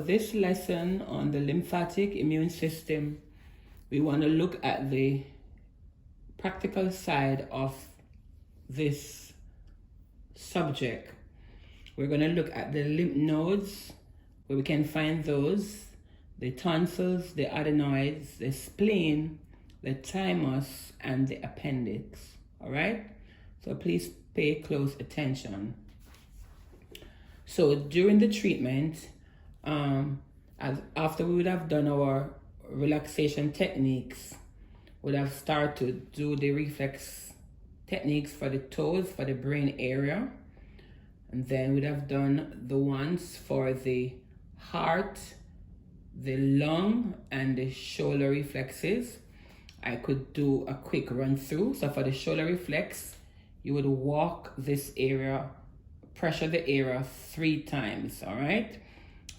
This lesson on the lymphatic immune system, we want to look at the practical side of this subject. We're going to look at the lymph nodes, where we can find those, the tonsils, the adenoids, the spleen, the thymus, and the appendix. All right? So please pay close attention. So during the treatment, after we would have done our relaxation techniques, we would have started to do the reflex techniques for the toes, for the brain area, and then we'd have done the ones for the heart, the lung, and the shoulder reflexes. I could do a quick run through. So for the shoulder reflex, you would walk this area, pressure the area 3 times, all right?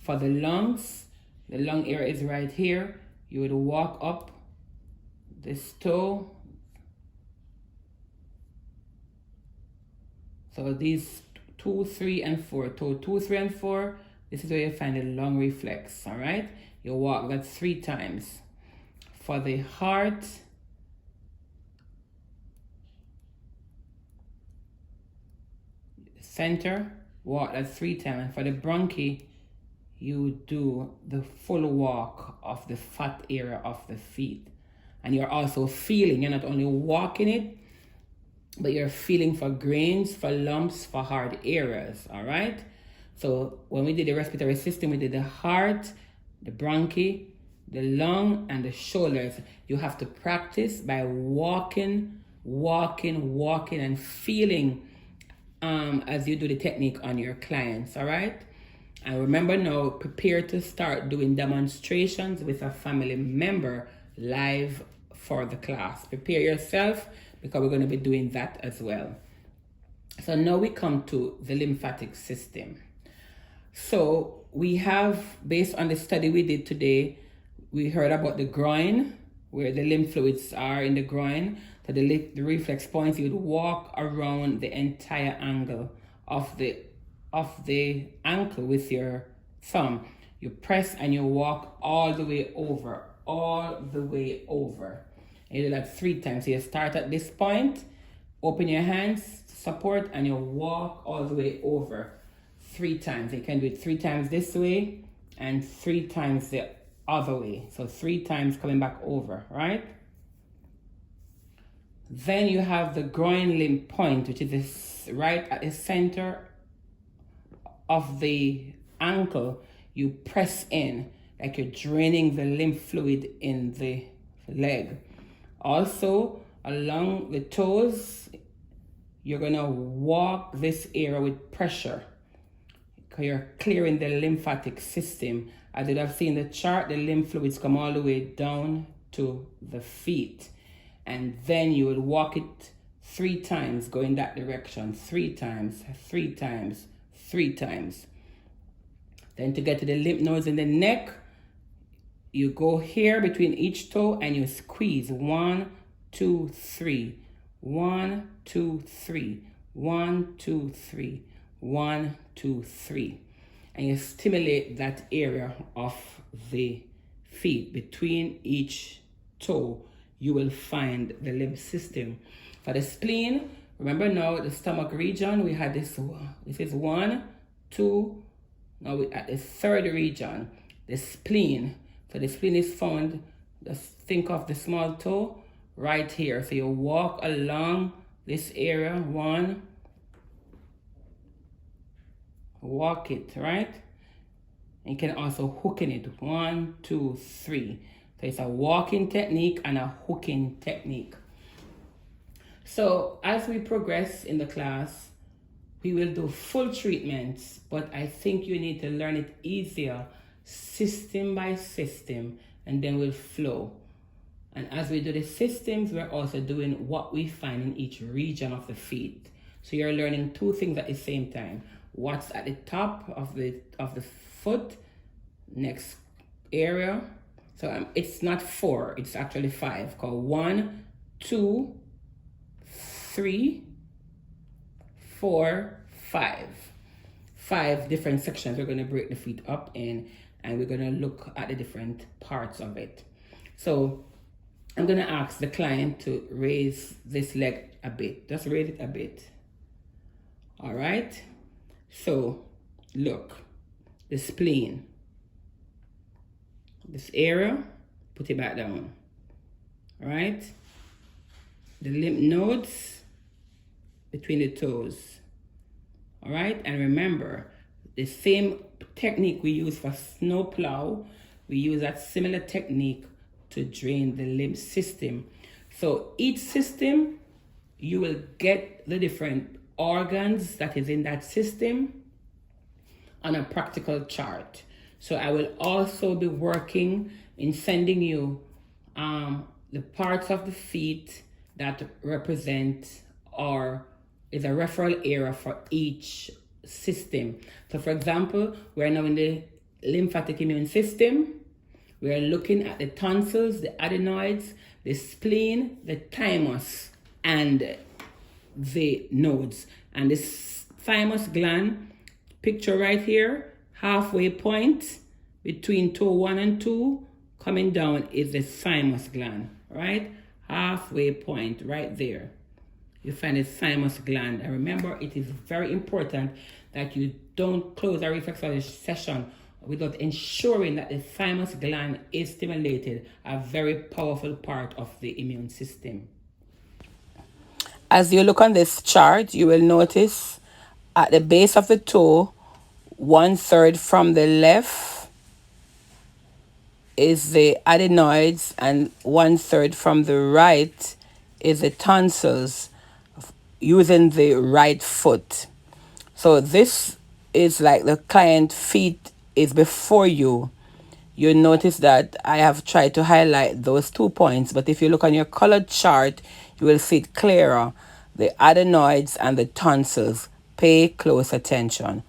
For the lungs, the lung area is right here. You would walk up this toe. So these 2, 3, and 4. Toe 2, 3, and 4. This is where you find the lung reflex, all right? You walk that 3 times. For the heart, center, walk that 3 times. And for the bronchi, you do the full walk of the fat area of the feet. And you're also feeling, you're not only walking it, but you're feeling for grains, for lumps, for hard areas, all right? So when we did the respiratory system, we did the heart, the bronchi, the lung, and the shoulders. You have to practice by walking, and feeling as you do the technique on your clients, all right? And remember now, prepare to start doing demonstrations with a family member live for the class. Prepare yourself, because we're going to be doing that as well. So now we come to the lymphatic system. So we have, based on the study we did today, we heard about the groin, where the lymph fluids are in the groin. So the reflex points, you would walk around the entire angle of the ankle with your thumb. You press and you walk all the way over. And you do that 3 times. So you start at this point, open your hands, support, and you walk all the way over 3 times. You can do it 3 times this way and 3 times the other way. So 3 times coming back over, right? Then you have the groin limb point, which is this right at the center of the ankle. You press in like you're draining the lymph fluid in the leg. Also, along the toes, you're gonna walk this area with pressure, because you're clearing the lymphatic system. As you have seen the chart, the lymph fluids come all the way down to the feet. And then you will walk it 3 times, going that direction, 3 times, 3 times, 3 times. Then to get to the lymph nodes in the neck, you go here between each toe and you squeeze 1, 2, 3, 1, 2, 3, 1, 2, 3, 1, 2, 3. And you stimulate that area of the feet. Between each toe, you will find the lymph system. For the spleen, remember now the stomach region, we had this is 1, 2, now we're at the 3rd region, the spleen. So the spleen is found, just think of the small toe right here. So you walk along this area, 1, walk it, right? And you can also hook in it, 1, 2, 3. So it's a walking technique and a hooking technique. So as we progress in the class, we will do full treatments, but I think you need to learn it easier, system by system, and then we'll flow. And as we do the systems, we're also doing what we find in each region of the feet. So you're learning 2 things at the same time. What's at the top of the foot, next area. So it's not 4, it's actually 5. Called 1, 2, 3, 4, 5. 5 different sections we're going to break the feet up in. and we're going to look at the different parts of it. So I'm going to ask the client to raise this leg a bit. Just raise it a bit. All right. So look, the spleen, this area, put it back down. All right. The lymph nodes between the toes. All right. And remember, the same technique we use for snow plow, we use that similar technique to drain the lymph system. So each system, you will get the different organs that is in that system on a practical chart. So I will also be working in sending you the parts of the feet that represent or is a referral area for each system. So for example, we're now in the lymphatic immune system. We're looking at the tonsils, the adenoids, the spleen, the thymus, and the nodes. And this thymus gland, picture right here, halfway point between toe 1 and 2, coming down is the thymus gland, right? Halfway point right there. You find the thymus gland. And remember, it is very important that you don't close a reflexology session without ensuring that the thymus gland is stimulated, a very powerful part of the immune system. As you look on this chart, you will notice at the base of the toe, 1/3 from the left is the adenoids and 1/3 from the right is the tonsils, using the right foot. So this is like the client feet is before you. You notice that I have tried to highlight those 2 points, but if you look on your colored chart, you will see it clearer. The adenoids and the tonsils. Pay close attention.